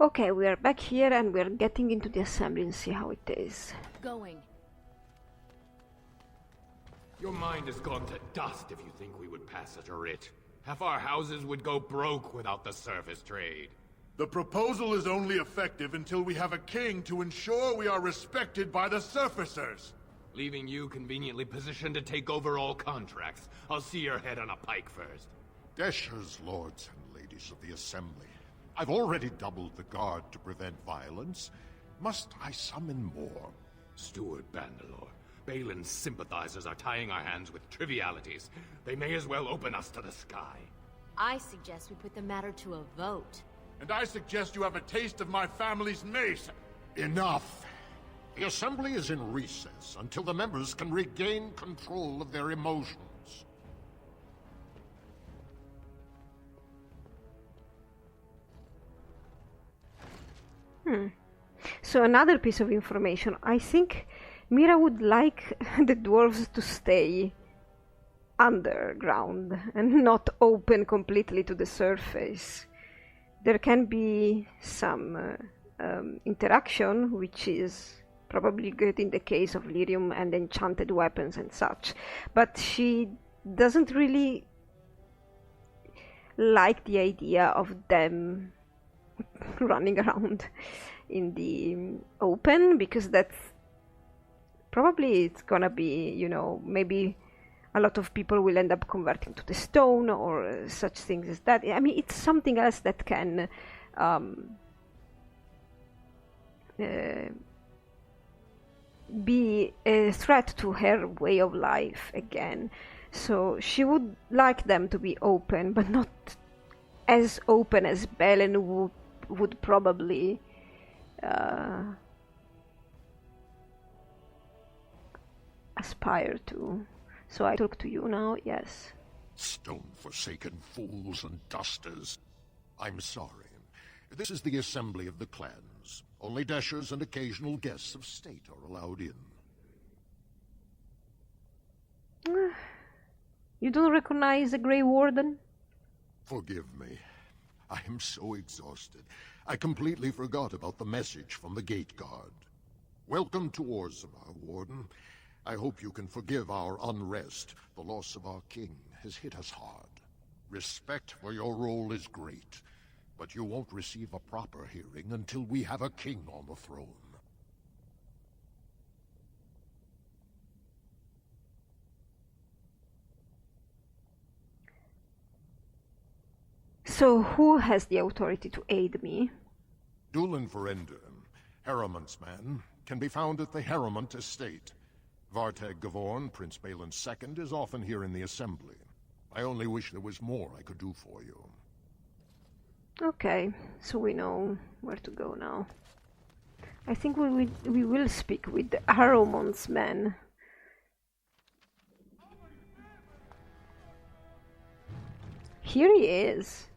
Okay, we are back here and we are getting into the assembly and see how it is. Going. Your mind has gone to dust if you think we would pass such a writ. Half our houses would go broke without the surface trade. The proposal is only effective until we have a king to ensure we are respected by the surfacers. Leaving you conveniently positioned to take over all contracts. I'll see your head on a pike first. Deshers, lords and ladies of the Assembly. I've already doubled the guard to prevent violence. Must I summon more? Steward Bandalore, Balin's sympathizers are tying our hands with trivialities. They may as well open us to the sky. I suggest we put the matter to a vote. And I suggest you have a taste of my family's mace. Enough! The Assembly is in recess until the members can regain control of their emotions. So another piece of information. I think Mira would like the dwarves to stay underground and not open completely to the surface. There can be some interaction, which is probably good in the case of lyrium and enchanted weapons and such, but she doesn't really like the idea of them running around in the open, because that's probably it's gonna be, you know, maybe a lot of people will end up converting to the stone or such things as that. I mean, it's something else that can be a threat to her way of life again. So she would like them to be open, but not as open as Belen would probably aspire to. So I talk to you now, yes. Stone-forsaken fools and dusters. I'm sorry. This is the assembly of the clans. Only dashers and occasional guests of state are allowed in. You don't recognize the Grey Warden? Forgive me. I am so exhausted. I completely forgot about the message from the gate guard. Welcome to Orzammar, Warden. I hope you can forgive our unrest. The loss of our king has hit us hard. Respect for your role is great, but you won't receive a proper hearing until we have a king on the throne. So who has the authority to aid me? Dulin Forender, Harrowmont's man, can be found at the Harrowmont estate. Vartag Gavorn, Prince Balin's II, is often here in the assembly. I only wish there was more I could do for you. Okay, so we know where to go now. I think we will speak with Harrowmont's man. Here he is.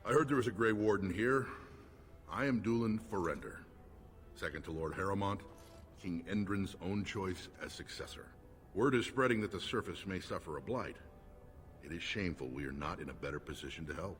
I heard there was a Grey Warden here. I am Dulin Forender, second to Lord Harrowmont, King Endrin's own choice as successor. Word is spreading that the surface may suffer a blight. It is shameful we are not in a better position to help.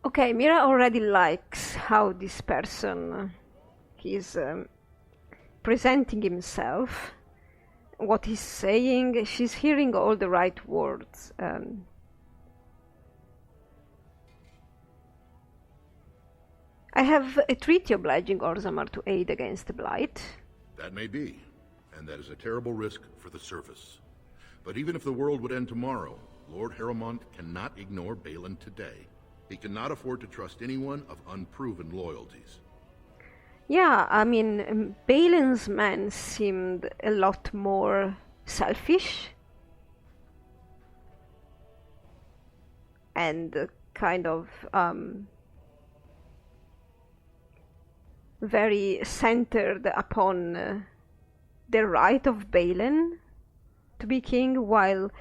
Okay, Mira already likes how this person is presenting himself, what he's saying. She's hearing all the right words. I have a treaty obliging Orzammar to aid against the blight. That may be, and that is a terrible risk for the surface. But even if the world would end tomorrow, Lord Harrowmont cannot ignore Balin today. He cannot afford to trust anyone of unproven loyalties. Yeah, I mean, Balin's men seemed a lot more selfish and kind of very centered upon the right of Balin to be king, while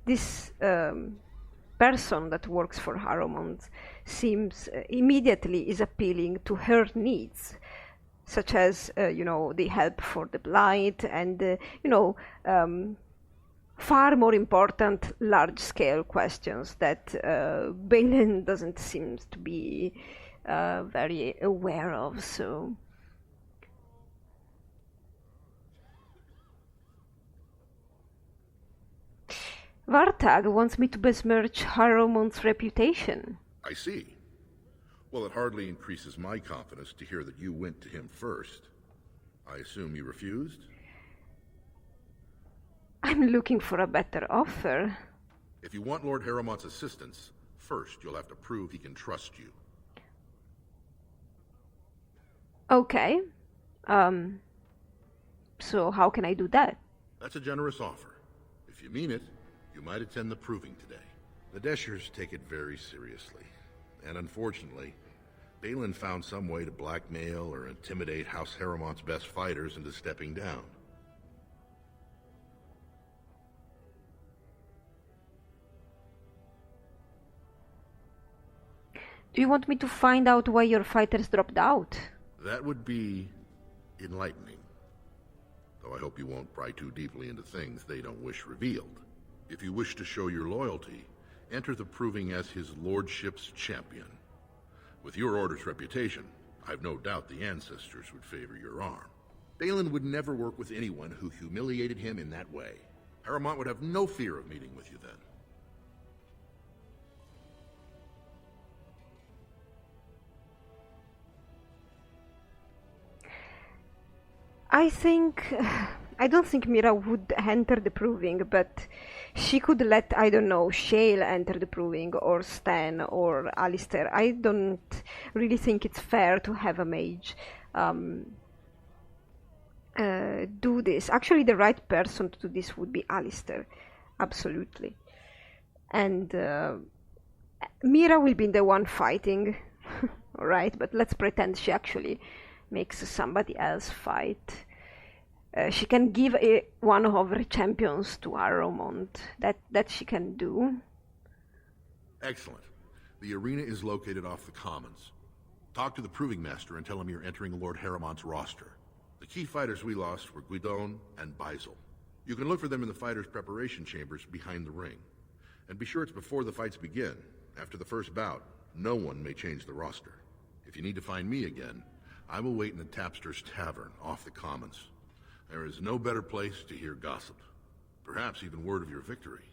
this person that works for Harrowmont seems immediately is appealing to her needs, such as the help for the blight and far more important large-scale questions that Balin doesn't seem to be very aware of, so... Vartag wants me to besmirch Harrowmont's reputation. I see. Well, it hardly increases my confidence to hear that you went to him first. I assume you refused? I'm looking for a better offer. If you want Lord Harrowmont's assistance, first you'll have to prove he can trust you. Okay. So how can I do that? That's a generous offer. If you mean it, you might attend the proving today. The Deshers take it very seriously. And unfortunately, Balin found some way to blackmail or intimidate House Harrowmont's best fighters into stepping down. Do you want me to find out why your fighters dropped out? That would be enlightening. Though I hope you won't pry too deeply into things they don't wish revealed. If you wish to show your loyalty, enter the proving as his lordship's champion. With your order's reputation, I've no doubt the ancestors would favor your arm. Balin would never work with anyone who humiliated him in that way. Harrowmont would have no fear of meeting with you then. I don't think Mira would enter the proving, but she could let, I don't know, Shale enter the proving, or Stan, or Alistair. I don't really think it's fair to have a mage do this. Actually, the right person to do this would be Alistair, absolutely. And Mira will be the one fighting, alright, but let's pretend she actually makes somebody else fight. She can give one of her champions to Harrowmont. That she can do. Excellent. The arena is located off the Commons. Talk to the Proving Master and tell him you're entering Lord Harrowmont's roster. The key fighters we lost were Guidon and Beisel. You can look for them in the fighters' preparation chambers behind the ring. And be sure it's before the fights begin. After the first bout, no one may change the roster. If you need to find me again, I will wait in the Tapster's Tavern off the Commons. There is no better place to hear gossip. Perhaps even word of your victory.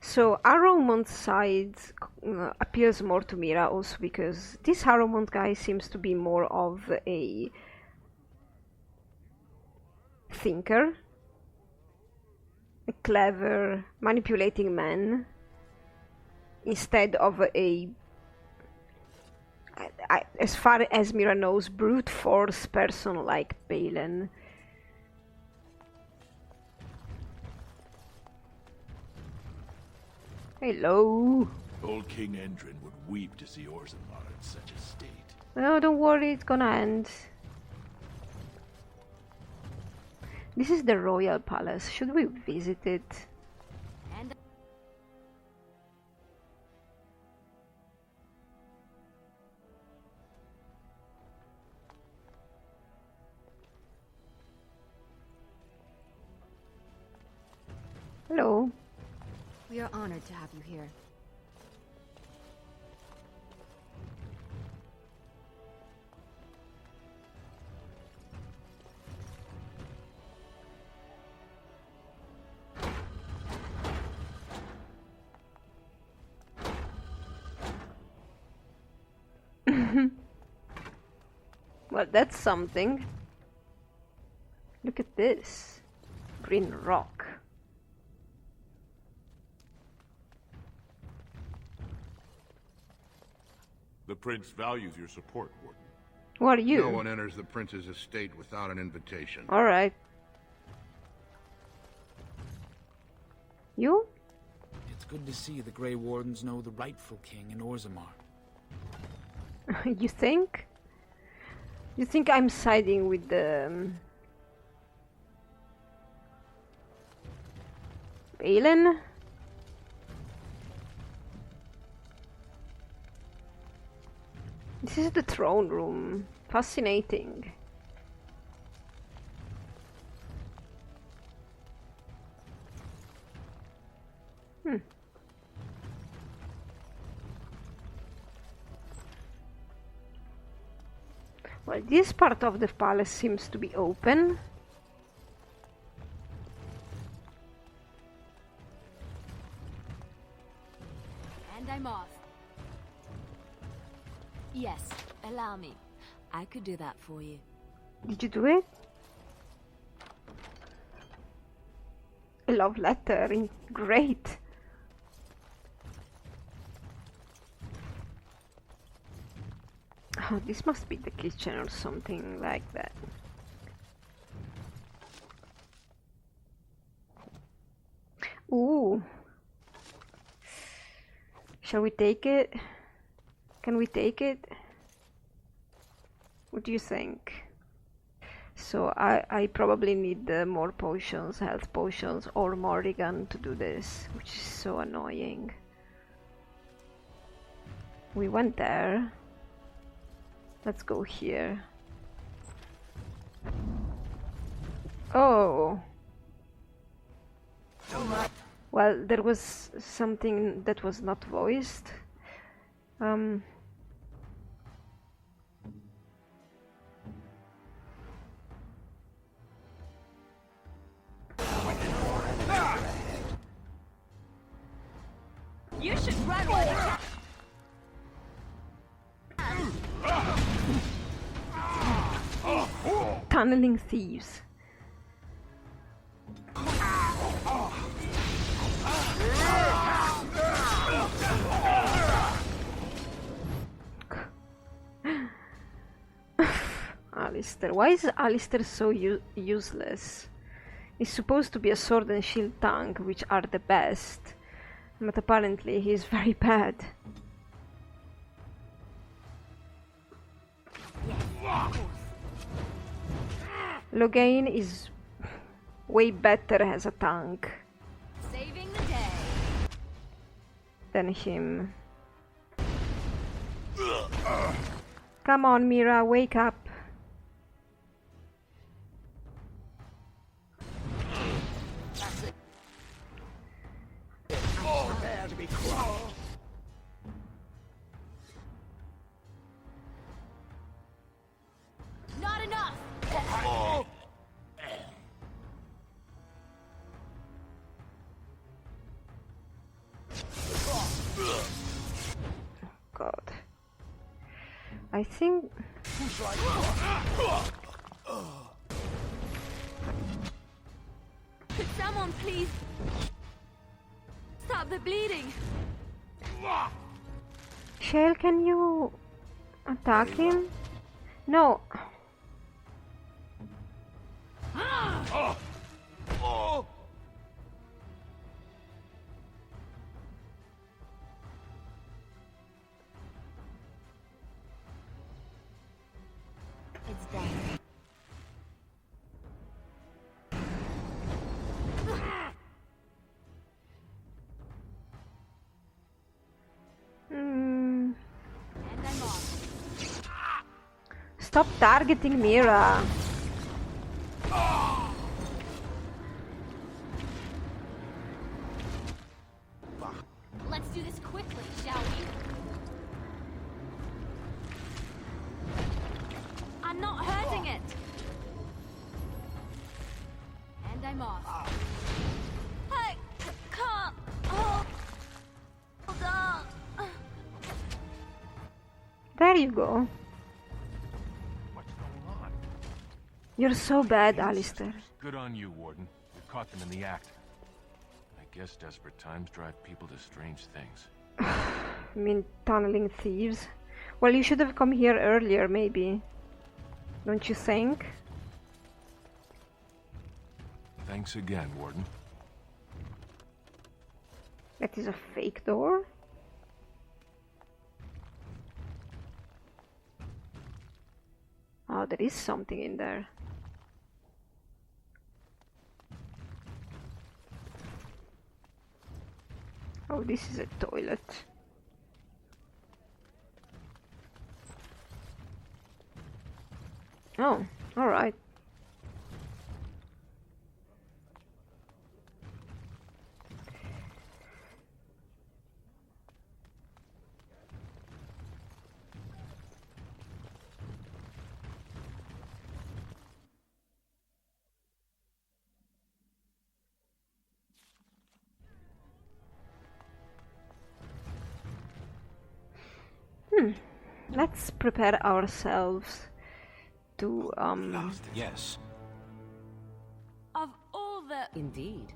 So Harrowmont's side appeals more to Mira also because this Harrowmont guy seems to be more of a thinker, a clever, manipulating man, instead of a, as far as Mira knows, brute force person like Balin. Hello. Old King Endrin would weep to see Orzammar in such a state. No, don't worry, it's gonna end. This is the royal palace. Should we visit it? And Hello. we are honored to have you here. Well, that's something. Look at this. Green rock. The prince values your support, Warden. Who are you? No one enters the prince's estate without an invitation. Alright. You? It's good to see the Grey Wardens know the rightful king in Orzammar. You think? You think I'm siding with the... Balin? This is the throne room. Fascinating. Well, this part of the palace seems to be open. And I'm off. Yes, allow me. I could do that for you. Did you do it? A love letter. Great. Oh, this must be the kitchen or something like that. Ooh. Shall we take it? Can we take it? What do you think? So I probably need more potions, health potions, or Morrigan to do this, which is so annoying. We went there. Let's go here. Oh. Well, there was something that was not voiced. You should run while you can. Tunneling thieves. Alistair. Why is Alistair so useless? He's supposed to be a sword and shield tank, which are the best. But apparently he's very bad. Loghain is way better as a tank Saving the day. than him. Come on, Mira, wake up. Not enough. God. I think... Could someone please stop the bleeding? Shale, can you attack him? No. It's done. Hmm. And I'm off. Stop targeting Mira. Let's do this quickly, shall we? I'm not hurting it. And I'm off. I can't hold on. There you go. What's going on? You're so bad, Alistair. Good on you, Warden. You caught them in the act. I guess desperate times drive people to strange things. I mean, tunneling thieves. Well, you should have come here earlier, maybe. Don't you think? Thanks again, Warden. That is a fake door? Oh, there is something in there. Oh, this is a toilet. Oh, alright. Let's prepare ourselves to Yes. Of all the... Indeed.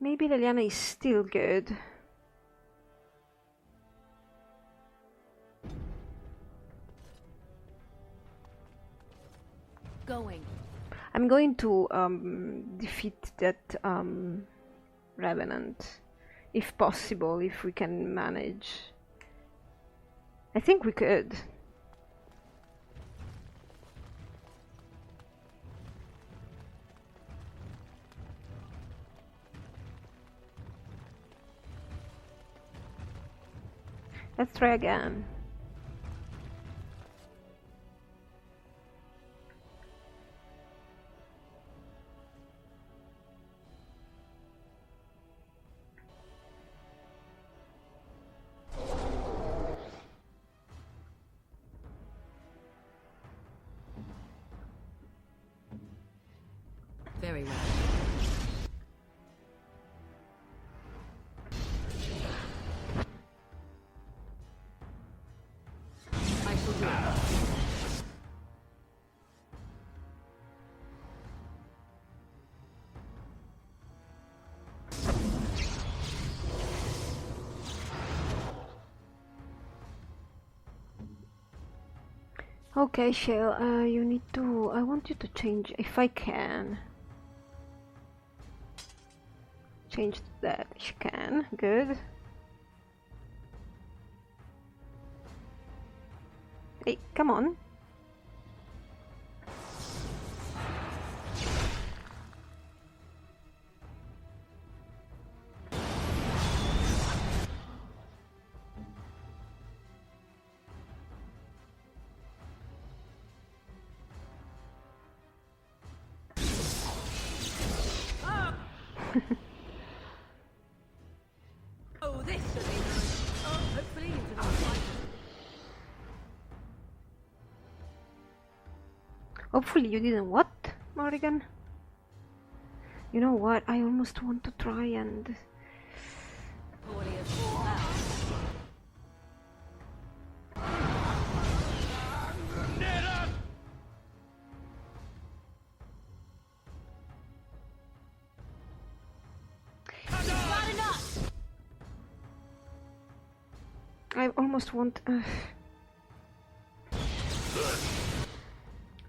maybe Liliana is still good. Going. I'm going to defeat that Revenant, if possible, if we can manage. I think we could. Let's try again. Very well. I shall do it. Okay, Shale, you need to... I want you to change, if I can. Change that, she can, good. Hey, come on. Oh, this should be nice. Oh, hopefully into the fight. Hopefully you didn't what, Morrigan? You know what, I almost want to try and... Poorly as all that. I almost want...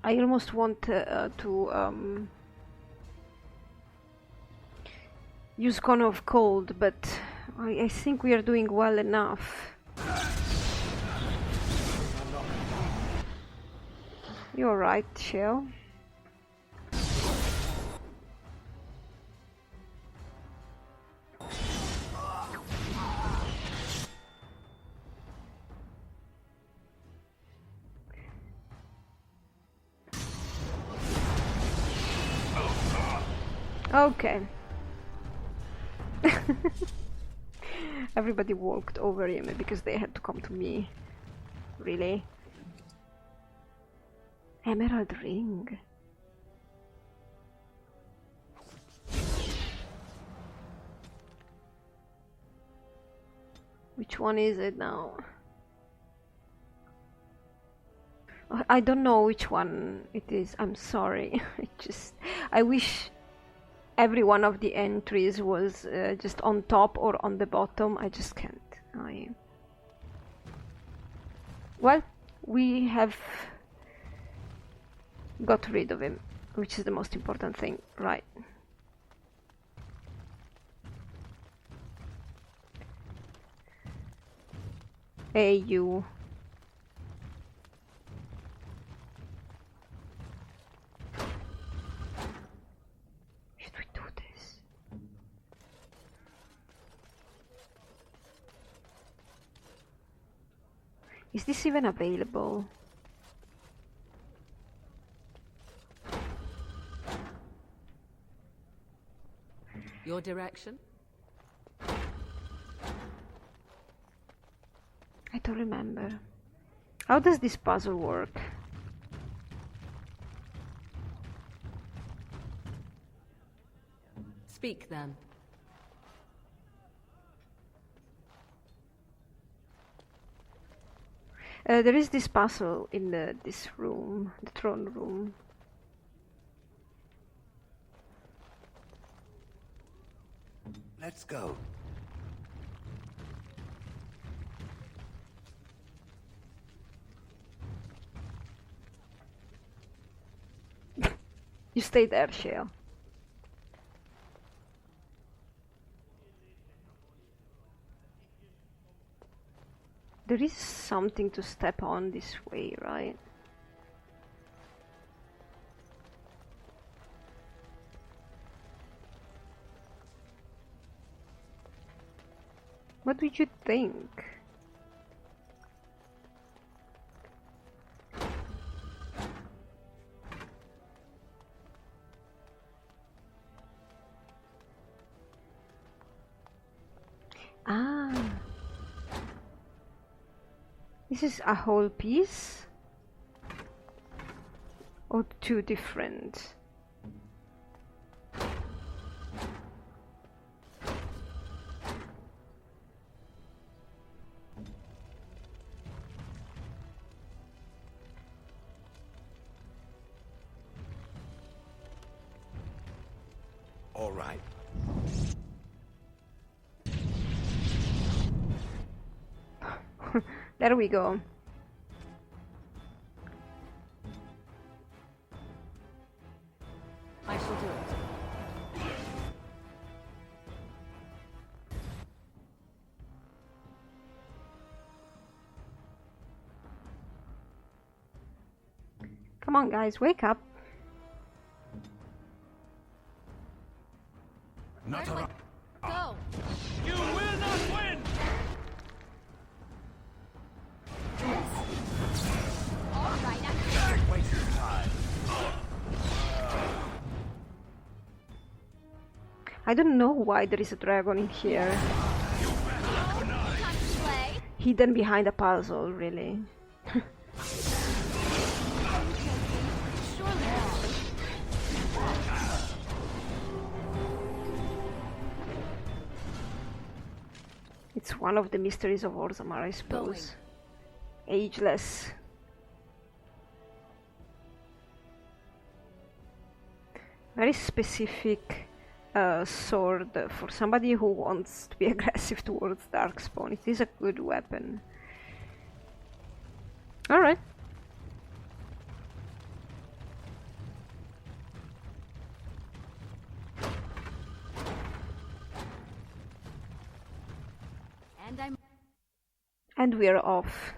I almost want to use Cone of Cold, but I think we are doing well enough. You're right, Shell. Okay. Everybody walked over him because they had to come to me. Really? Emerald ring. Which one is it now? I don't know which one it is. I'm sorry. I wish every one of the entries was just on top or on the bottom. I just can't. Well, we have got rid of him, which is the most important thing, right? Hey, you. Should we do this? Is this even available? Your direction? I don't remember. How does this puzzle work? Speak then. There is this puzzle in this room, the throne room. Let's go. You stay there, Shale. There is something to step on this way, right? What would you think? Ah. This is a whole piece? Or two different? All right. There we go. I shall do it. Come on, guys, wake up. Not Where do I go? You will not win! All right, I'm waste of time. I don't know why there is a dragon in here. time to play. Hidden behind a puzzle, really. Surely not. It's one of the mysteries of Orzammar, I suppose. Ageless. Very specific sword for somebody who wants to be aggressive towards Darkspawn. It is a good weapon. Alright. And I'm And we're off.